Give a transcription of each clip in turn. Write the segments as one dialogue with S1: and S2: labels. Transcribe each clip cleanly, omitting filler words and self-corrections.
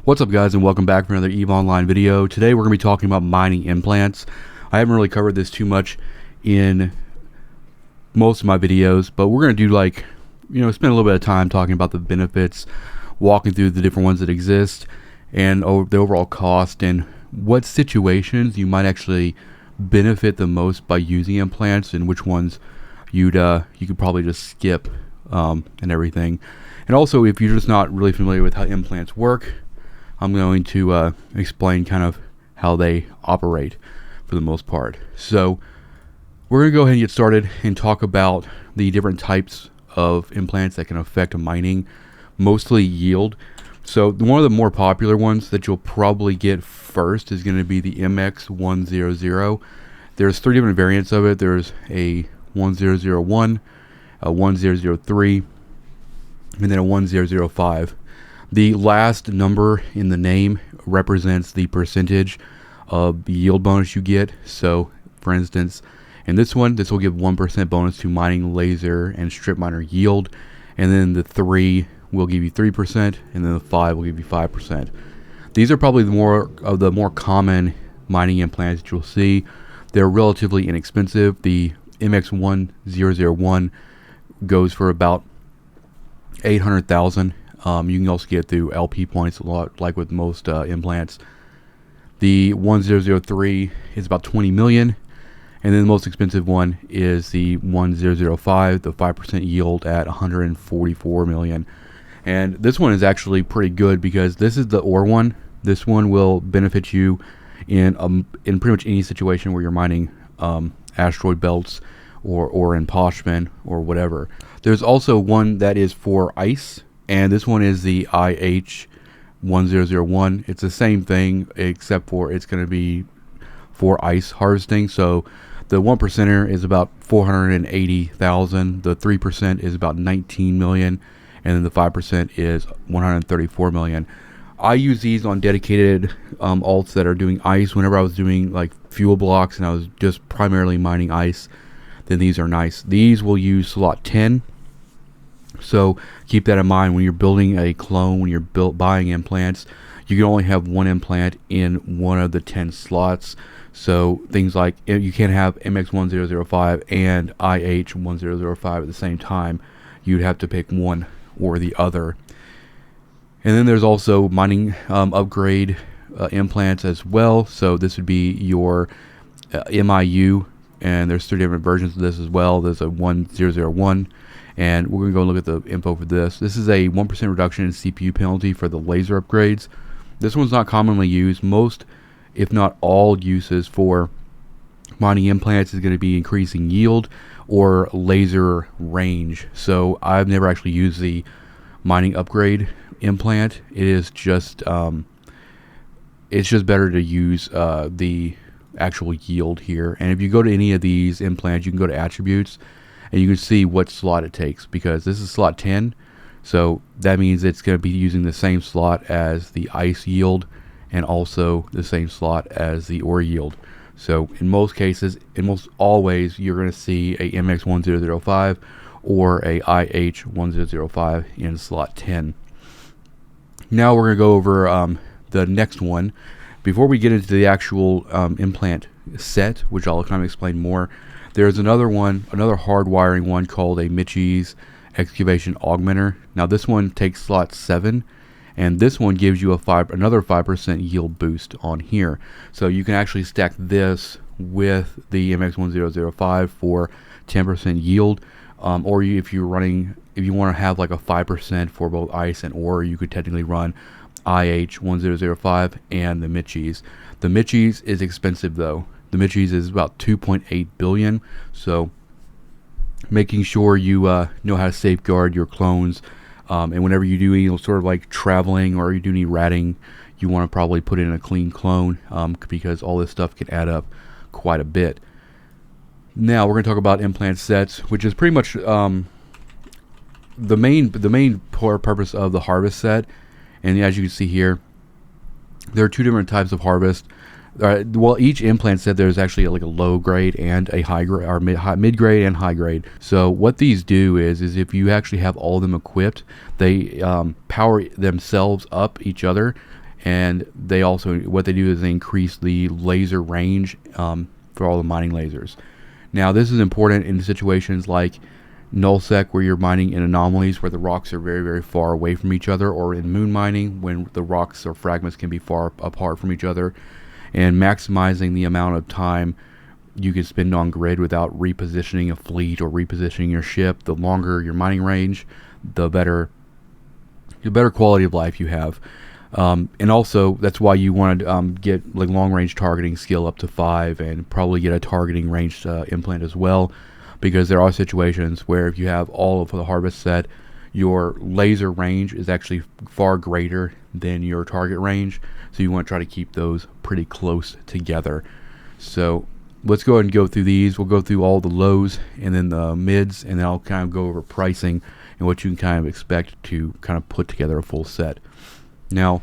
S1: What's up, guys, and welcome back for another EVE Online video. Today we're going to be talking about mining implants. I haven't really covered this too much in most of my videos, but we're going to do spend a little bit of time talking about the benefits, walking through the different ones that exist, and the overall cost, and what situations you might actually benefit the most by using implants, and which ones you could probably just skip and everything. And also, if you're just not really familiar with how implants work, I'm going to explain kind of how they operate for the most part. So we're going to go ahead and get started and talk about the different types of implants that can affect mining, mostly yield. So one of the more popular ones that you'll probably get first is going to be the MX100. There's 3 different variants of it. There's a 1001, a 1003, and then a 1005. The last number in the name represents the percentage of the yield bonus you get. So, for instance, in this one, this will give 1% bonus to mining, laser, and strip miner yield. And then the 3 will give you 3%, and then the 5 will give you 5%. These are probably the more common mining implants that you'll see. They're relatively inexpensive. The MX1001 goes for about 800,000. You can also get it through LP points, a lot like with most implants. The 1003 is about 20 million, and then the most expensive one is the 1005, the 5% yield at 144 million. And this one is actually pretty good because this is the ore one. This one will benefit you in pretty much any situation where you're mining asteroid belts or in Poshman or whatever. There's also one that is for ice, and this one is the IH1001. It's the same thing, except for it's going to be for ice harvesting. So the 1%er is about 480,000. The 3% is about 19 million, and then the 5% is 134 million. I use these on dedicated alts that are doing ice. Whenever I was doing like fuel blocks and I was just primarily mining ice, then these are nice. These will use slot 10. So keep that in mind when you're building a clone. When you're buying implants, you can only have one implant in one of the 10 slots. So things like you can't have MX1005 and IH1005 at the same time. You'd have to pick one or the other. And then there's also mining upgrade implants as well. So this would be your MIU, and there's 3 different versions of this as well. There's a 1001. And we're going to go look at the info for this. This is a 1% reduction in CPU penalty for the laser upgrades. This one's not commonly used. Most, if not all, uses for mining implants is going to be increasing yield or laser range. So I've never actually used the mining upgrade implant. It's just better to use the actual yield here. And if you go to any of these implants, you can go to attributes, and you can see what slot it takes, because this is slot 10, so that means it's going to be using the same slot as the ice yield and also the same slot as the ore yield. So in most cases, in most always, you're going to see a MX1005 or a IH1005 in slot 10. Now we're going to go over the next one. Before we get into the actual implant set, which I'll kind of explain more, there's another hardwiring one called a Michie's Excavation Augmenter. Now this one takes slot 7, and this one gives you another 5% yield boost on here. So you can actually stack this with the MX1005 for 10% yield, or if you want to have like a 5% for both ice and ore, you could technically run IH1005 and the Michie's. The Michie's is expensive though. The Michie's is about 2.8 billion. So making sure you know how to safeguard your clones, and whenever you do any sort of like traveling or you do any ratting, you want to probably put in a clean clone, because all this stuff can add up quite a bit. Now we're going to talk about implant sets, which is pretty much the main purpose of the harvest set. And as you can see here, there are 2 different types of harvest. Well, each implant set there's actually like a low grade and a high grade, or mid grade and high grade. So what these do is if you actually have all of them equipped, they power themselves up each other, And they also, what they do is they increase the laser range for all the mining lasers. Now this is important in situations like nullsec, where you're mining in anomalies where the rocks are very, very far away from each other, or in moon mining when the rocks or fragments can be far apart from each other, and maximizing the amount of time you can spend on grid without repositioning a fleet or repositioning your ship. The longer your mining range, the better quality of life you have. And also that's why you want to get like long range targeting skill up to 5, and probably get a targeting range implant as well, because there are situations where if you have all of the harvest set, your laser range is actually far greater than your target range, so you want to try to keep those pretty close together. So let's go ahead and go through these. We'll go through all the lows and then the mids, and then I'll kind of go over pricing and what you can kind of expect to kind of put together a full set. Now,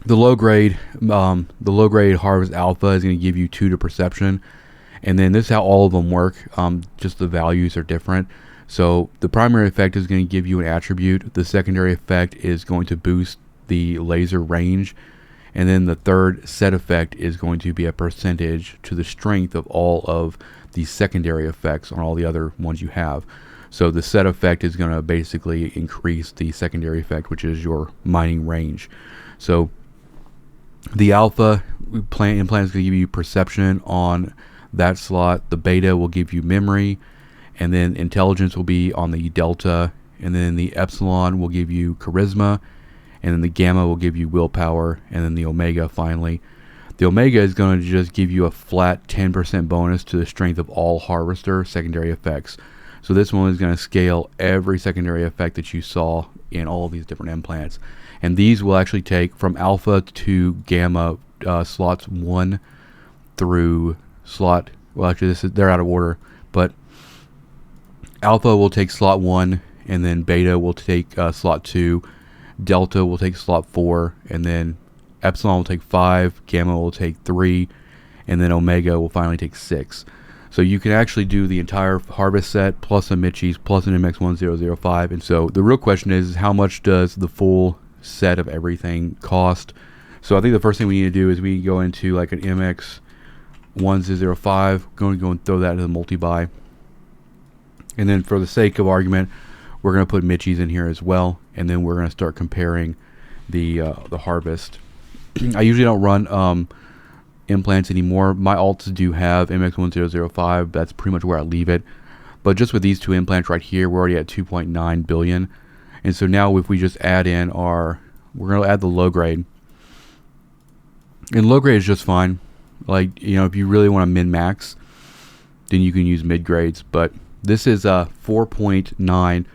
S1: the low grade Harvest Alpha is going to give you 2 to perception, and then this is how all of them work. Just the values are different. So the primary effect is going to give you an attribute. The secondary effect is going to boost the laser range, and then the third set effect is going to be a percentage to the strength of all of the secondary effects on all the other ones you have. So the set effect is going to basically increase the secondary effect, which is your mining range. So the alpha implant is going to give you perception on that slot. The beta will give you memory, and then intelligence will be on the delta, and then the epsilon will give you charisma, and then the gamma will give you willpower, and then the omega finally. The omega is going to just give you a flat 10% bonus to the strength of all harvester secondary effects. So this one is going to scale every secondary effect that you saw in all of these different implants. And these will actually take from alpha to gamma slots 1 through slot, well actually they're out of order, but alpha will take slot 1, and then beta will take slot 2, delta will take slot 4, and then epsilon will take 5, gamma will take 3, and then omega will finally take 6. So you can actually do the entire harvest set plus a Michis plus an MX1005. And so the real question is, how much does the full set of everything cost? So I think the first thing we need to do is we go into like an MX1005, going to go and throw that into the multi-buy. And then for the sake of argument, we're going to put Michis in here as well. And then we're going to start comparing the harvest. I usually don't run implants anymore. My alts do have MX1005. That's pretty much where I leave it. But just with these two implants right here, we're already at 2.9 billion. And so now if we just add in we're going to add the low grade. And low grade is just fine. Like, you know, if you really want to min-max, then you can use mid grades. But this is 4.9,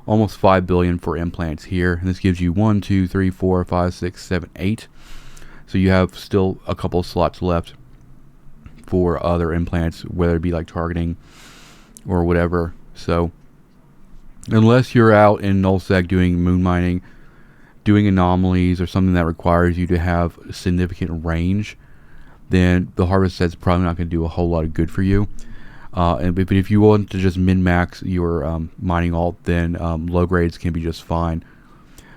S1: almost 5 billion for implants here. And this gives you 1, 2, 3, 4, 5, 6, 7, 8. So you have still a couple slots left for other implants, whether it be like targeting or whatever. So unless you're out in nullsec doing moon mining, doing anomalies, or something that requires you to have significant range, then the harvest set's probably not going to do a whole lot of good for you. But if you want to just min-max your mining alt, then low grades can be just fine.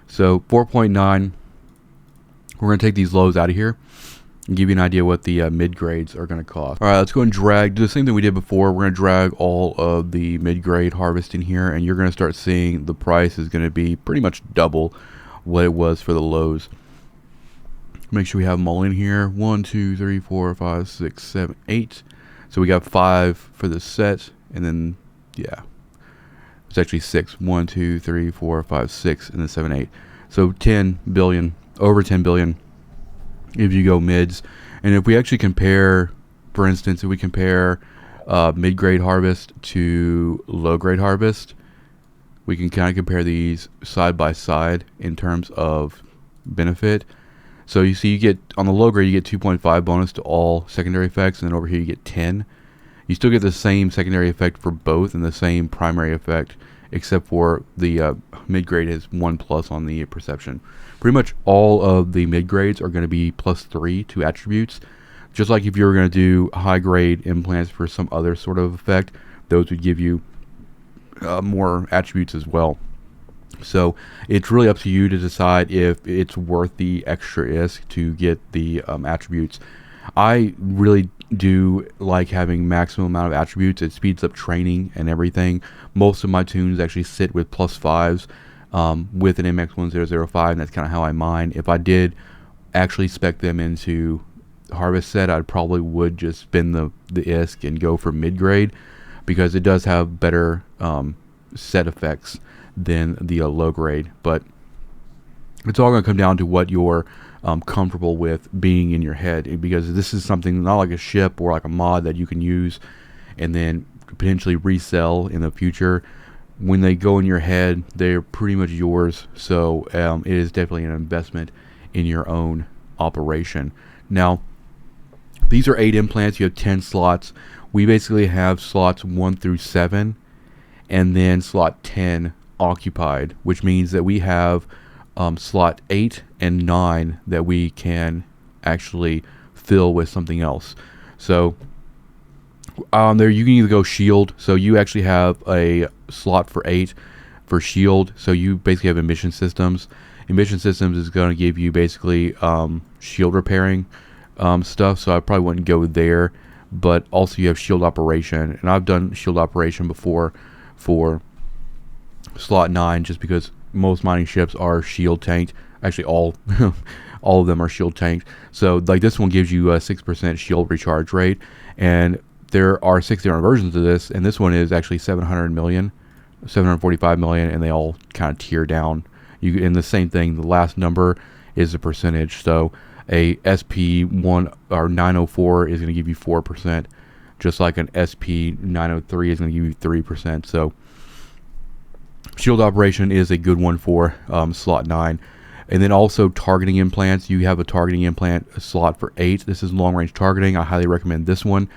S1: So 4.9. We're going to take these lows out of here and give you an idea what the mid grades are going to cost. Alright, let's go and do the same thing we did before. We're going to drag all of the mid grade harvest in here, and you're going to start seeing the price is going to be pretty much double what it was for the lows. Make sure we have them all in here. 1, 2, 3, 4, 5, 6, 7, 8. So we got 5 for the set, and then, yeah, it's actually 6. 1, 2, 3, 4, 5, 6, and then 7, 8. So 10 billion. Over 10 billion if you go mids. And if we actually compare, for instance, if we compare mid-grade harvest to low-grade harvest, we can kind of compare these side by side in terms of benefit. So you see, you get on the low grade, you get 2.5 bonus to all secondary effects, and then over here you get 10. You still get the same secondary effect for both and the same primary effect, except for the mid-grade is 1 plus on the perception. Pretty much all of the mid-grades are going to be +3 to attributes. Just like if you were going to do high-grade implants for some other sort of effect, those would give you more attributes as well. So it's really up to you to decide if it's worth the extra ISK to get the attributes. I really do like having maximum amount of attributes. It speeds up training and everything. Most of my tunes actually sit with +5s with an MX1005, and that's kind of how I mine. If I did actually spec them into Harvest Set, I probably would just spin the ISK and go for mid-grade, because it does have better set effects than the low grade. But it's all going to come down to what you're comfortable with being in your head, because this is something not like a ship or like a mod that you can use and then potentially resell in the future. When they go in your head, they're pretty much yours. So it is definitely an investment in your own operation. Now, these are 8 implants. You have 10 slots. We basically have slots 1 through 7 and then slot 10 occupied, which means that we have slot 8 and 9 that we can actually fill with something else. So there you can either go shield, so you actually have a slot for 8 for shield, so you basically have emission systems. Emission systems is going to give you basically shield repairing stuff, so I probably wouldn't go there. But also you have shield operation, and I've done shield operation before for slot 9, just because most mining ships are shield tanked. Actually, all of them are shield tanked. So like this one gives you a 6% shield recharge rate, and there are 6 different versions of this, and this one is actually 700 million, 745 million, and they all kind of tier down. In the same thing, the last number is the percentage. So a SP1 or 904 is going to give you 4%, just like an SP 903 is going to give you 3%. So shield operation is a good one for slot 9. And then also targeting implants. You have a targeting implant slot for 8. This is long range targeting. I highly recommend this one,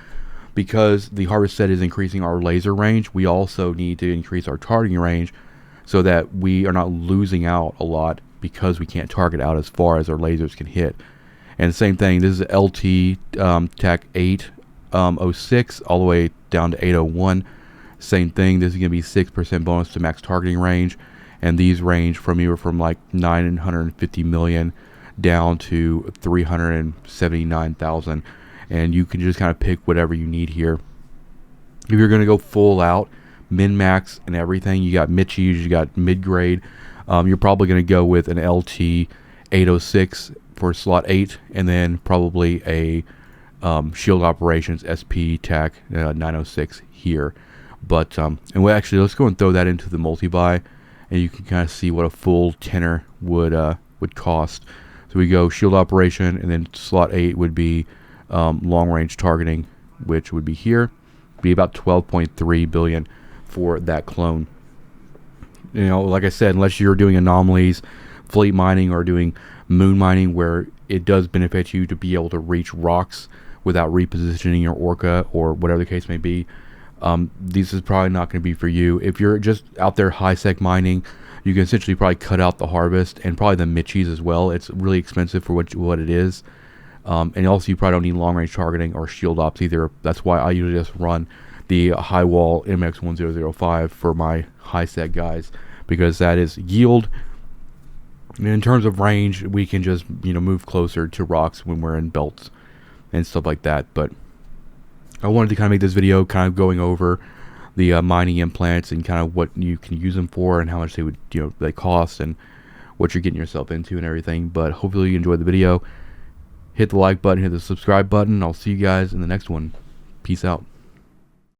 S1: because the Harvest Set is increasing our laser range. We also need to increase our targeting range so that we are not losing out a lot, because we can't target out as far as our lasers can hit. And same thing, this is LT TAC 806 all the way down to 801. Same thing, this is going to be 6% bonus to max targeting range, and these range from either from like 950 million down to 379,000, and you can just kind of pick whatever you need here. If you're going to go full out, min max and everything, you got Mitchies, you got mid grade, you're probably going to go with an LT 806 for slot 8, and then probably a shield operations SP TAC 906 here. But and actually, let's go and throw that into the multi-buy, and you can kind of see what a full tenor would cost. So we go shield operation, and then slot 8 would be long range targeting, which would be here, be about 12.3 billion for that clone. You know, like I said, unless you're doing anomalies, fleet mining, or doing moon mining, where it does benefit you to be able to reach rocks without repositioning your orca or whatever the case may be, this is probably not going to be for you. If you're just out there high sec mining, you can essentially probably cut out the harvest and probably the Mitchies as well. It's really expensive for what it is. And also you probably don't need long range targeting or shield ops either. That's why I usually just run the high wall MX1005 for my high sec guys, because that is yield. And in terms of range, we can just move closer to rocks when we're in belts and stuff like that. But I wanted to kind of make this video kind of going over the mining implants and kind of what you can use them for and how much they would they cost and what you're getting yourself into and everything. But hopefully you enjoyed the video. Hit the like button, hit the subscribe button. I'll see you guys in the next one. Peace out.